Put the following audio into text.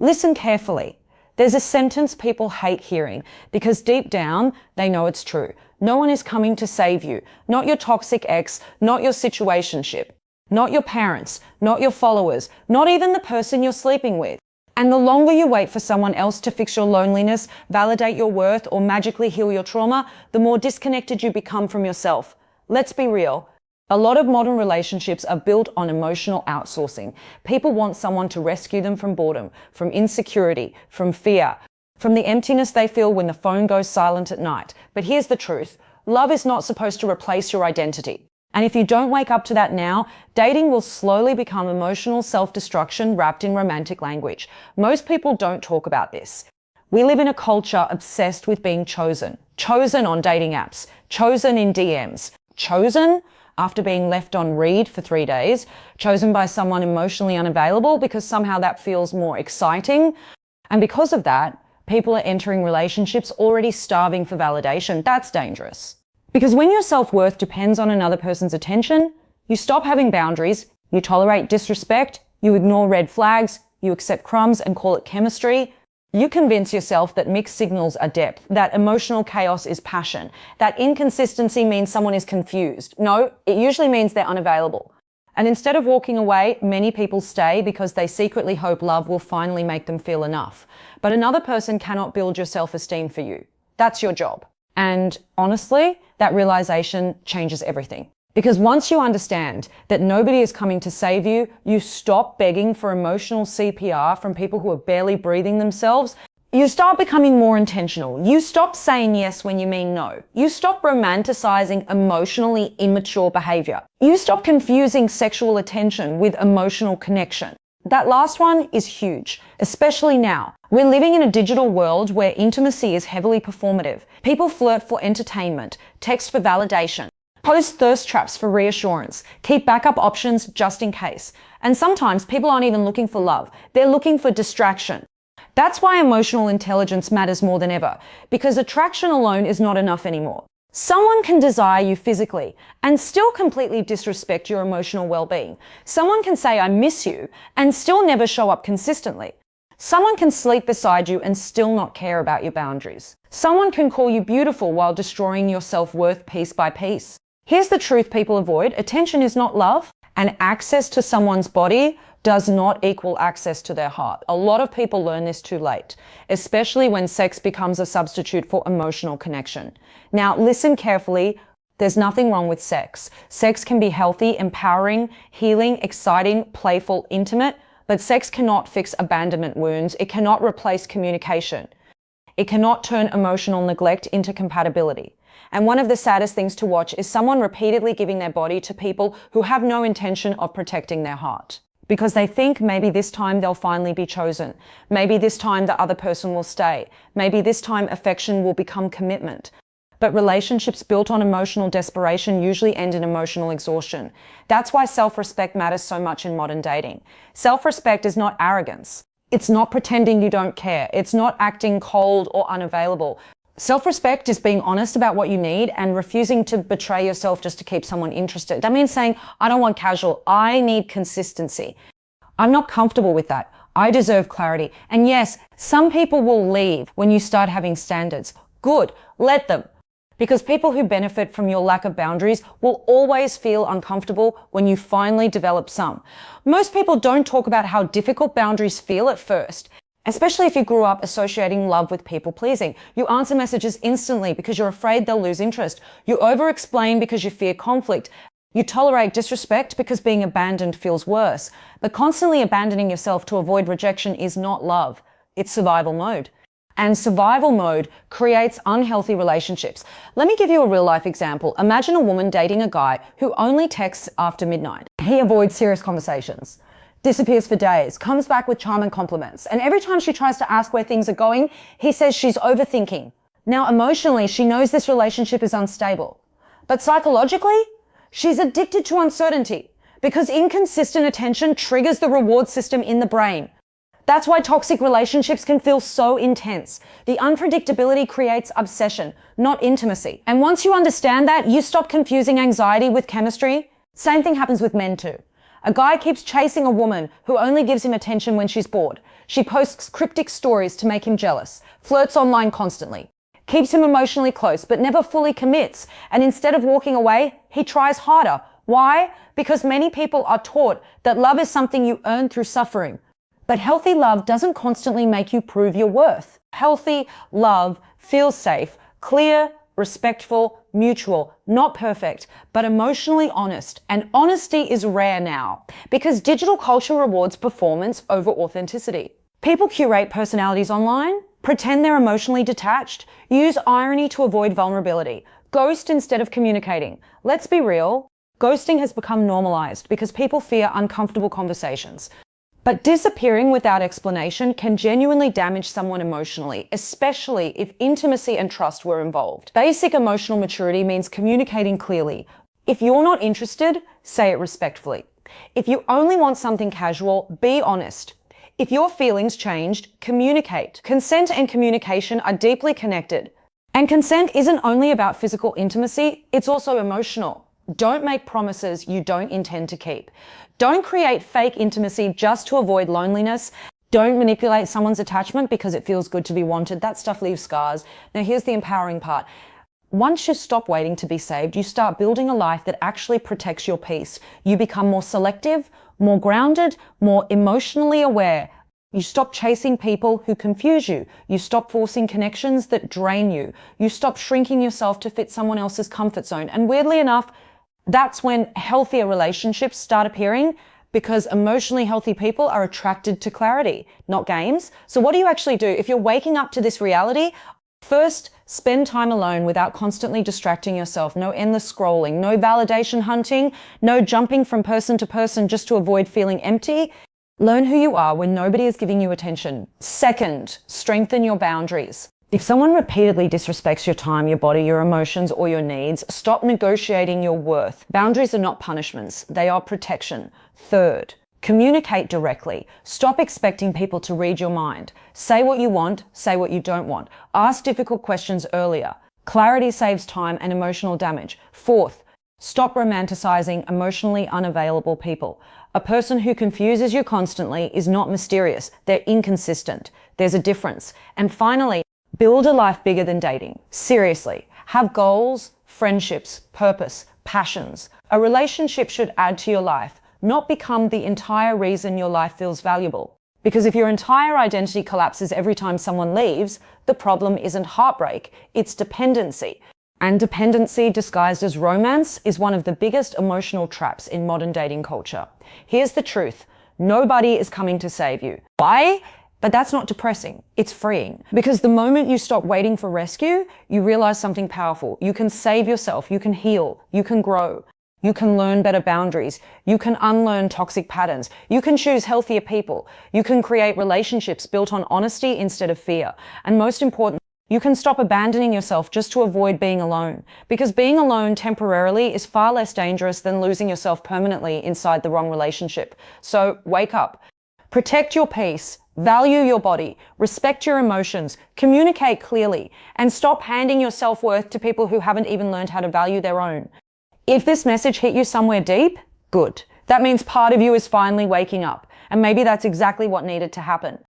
Listen carefully. There's a sentence people hate hearing because deep down, they know it's true. No one is coming to save you. Not your toxic ex, not your situationship, not your parents, not your followers, not even the person you're sleeping with. And the longer you wait for someone else to fix your loneliness, validate your worth, or magically heal your trauma, the more disconnected you become from yourself. Let's be real. A lot of modern relationships are built on emotional outsourcing. People want someone to rescue them from boredom, from insecurity, from fear, from the emptiness they feel when the phone goes silent at night. But here's the truth. Love is not supposed to replace your identity. And if you don't wake up to that now, dating will slowly become emotional self-destruction wrapped in romantic language. Most people don't talk about this. We live in a culture obsessed with being chosen. Chosen on dating apps. Chosen in DMs. Chosen after being left on read for 3 days, chosen by someone emotionally unavailable because somehow that feels more exciting. And because of that, people are entering relationships already starving for validation. That's dangerous. Because when your self-worth depends on another person's attention, you stop having boundaries, you tolerate disrespect, you ignore red flags, you accept crumbs and call it chemistry. You convince yourself that mixed signals are depth, that emotional chaos is passion, that inconsistency means someone is confused. No, it usually means they're unavailable. And instead of walking away, many people stay because they secretly hope love will finally make them feel enough. But another person cannot build your self-esteem for you. That's your job. And honestly, that realization changes everything. Because once you understand that nobody is coming to save you, you stop begging for emotional CPR from people who are barely breathing themselves. You start becoming more intentional. You stop saying yes when you mean no. You stop romanticizing emotionally immature behavior. You stop confusing sexual attention with emotional connection. That last one is huge, especially now. We're living in a digital world where intimacy is heavily performative. People flirt for entertainment, text for validation, post thirst traps for reassurance, keep backup options just in case. And sometimes people aren't even looking for love. They're looking for distraction. That's why emotional intelligence matters more than ever, because attraction alone is not enough anymore. Someone can desire you physically and still completely disrespect your emotional well-being. Someone can say, "I miss you," and still never show up consistently. Someone can sleep beside you and still not care about your boundaries. Someone can call you beautiful while destroying your self-worth piece by piece. Here's the truth people avoid. Attention is not love, and access to someone's body does not equal access to their heart. A lot of people learn this too late, especially when sex becomes a substitute for emotional connection. Now, listen carefully. There's nothing wrong with sex. Sex can be healthy, empowering, healing, exciting, playful, intimate, but sex cannot fix abandonment wounds. It cannot replace communication. It cannot turn emotional neglect into compatibility. And one of the saddest things to watch is someone repeatedly giving their body to people who have no intention of protecting their heart. Because they think maybe this time they'll finally be chosen. Maybe this time the other person will stay. Maybe this time affection will become commitment. But relationships built on emotional desperation usually end in emotional exhaustion. That's why self-respect matters so much in modern dating. Self-respect is not arrogance. It's not pretending you don't care. It's not acting cold or unavailable. Self-respect is being honest about what you need and refusing to betray yourself just to keep someone interested. That means saying, "I don't want casual, I need consistency. I'm not comfortable with that. I deserve clarity." And yes, some people will leave when you start having standards. Good, let them. Because people who benefit from your lack of boundaries will always feel uncomfortable when you finally develop some. Most people don't talk about how difficult boundaries feel at first. Especially if you grew up associating love with people pleasing. You answer messages instantly because you're afraid they'll lose interest. You over-explain because you fear conflict. You tolerate disrespect because being abandoned feels worse. But constantly abandoning yourself to avoid rejection is not love. It's survival mode. And survival mode creates unhealthy relationships. Let me give you a real-life example. Imagine a woman dating a guy who only texts after midnight. He avoids serious conversations, disappears for days, comes back with charm and compliments. And every time she tries to ask where things are going, he says she's overthinking. Now, emotionally, she knows this relationship is unstable. But psychologically, she's addicted to uncertainty because inconsistent attention triggers the reward system in the brain. That's why toxic relationships can feel so intense. The unpredictability creates obsession, not intimacy. And once you understand that, you stop confusing anxiety with chemistry. Same thing happens with men too. A guy keeps chasing a woman who only gives him attention when she's bored. She posts cryptic stories to make him jealous, flirts online constantly, keeps him emotionally close but never fully commits, and instead of walking away, he tries harder. Why? Because many people are taught that love is something you earn through suffering. But healthy love doesn't constantly make you prove your worth. Healthy love feels safe, clear, respectful, mutual, not perfect, but emotionally honest. And honesty is rare now because digital culture rewards performance over authenticity. People curate personalities online, pretend they're emotionally detached, use irony to avoid vulnerability, ghost instead of communicating. Let's be real, ghosting has become normalized because people fear uncomfortable conversations. But disappearing without explanation can genuinely damage someone emotionally, especially if intimacy and trust were involved. Basic emotional maturity means communicating clearly. If you're not interested, say it respectfully. If you only want something casual, be honest. If your feelings changed, communicate. Consent and communication are deeply connected. And consent isn't only about physical intimacy, it's also emotional. Don't make promises you don't intend to keep. Don't create fake intimacy just to avoid loneliness. Don't manipulate someone's attachment because it feels good to be wanted. That stuff leaves scars. Now here's the empowering part. Once you stop waiting to be saved, you start building a life that actually protects your peace. You become more selective, more grounded, more emotionally aware. You stop chasing people who confuse you. You stop forcing connections that drain you. You stop shrinking yourself to fit someone else's comfort zone. And weirdly enough, that's when healthier relationships start appearing because emotionally healthy people are attracted to clarity, not games. So what do you actually do? If you're waking up to this reality, first, spend time alone without constantly distracting yourself. No endless scrolling, no validation hunting, no jumping from person to person just to avoid feeling empty. Learn who you are when nobody is giving you attention. Second, strengthen your boundaries. If someone repeatedly disrespects your time, your body, your emotions, or your needs, stop negotiating your worth. Boundaries are not punishments, they are protection. Third, communicate directly. Stop expecting people to read your mind. Say what you want, say what you don't want. Ask difficult questions earlier. Clarity saves time and emotional damage. Fourth, stop romanticizing emotionally unavailable people. A person who confuses you constantly is not mysterious, they're inconsistent. There's a difference. And finally, build a life bigger than dating. Seriously, have goals, friendships, purpose, passions. A relationship should add to your life, not become the entire reason your life feels valuable. Because if your entire identity collapses every time someone leaves, the problem isn't heartbreak, it's dependency. And dependency disguised as romance is one of the biggest emotional traps in modern dating culture. Here's the truth. Nobody is coming to save you. Why? But that's not depressing. It's freeing. Because the moment you stop waiting for rescue, you realize something powerful. You can save yourself. You can heal. You can grow. You can learn better boundaries. You can unlearn toxic patterns. You can choose healthier people. You can create relationships built on honesty instead of fear. And most important, you can stop abandoning yourself just to avoid being alone. Because being alone temporarily is far less dangerous than losing yourself permanently inside the wrong relationship. So wake up. Protect your peace. Value your body, respect your emotions, communicate clearly, and stop handing your self-worth to people who haven't even learned how to value their own. If this message hit you somewhere deep, good. That means part of you is finally waking up, and maybe that's exactly what needed to happen.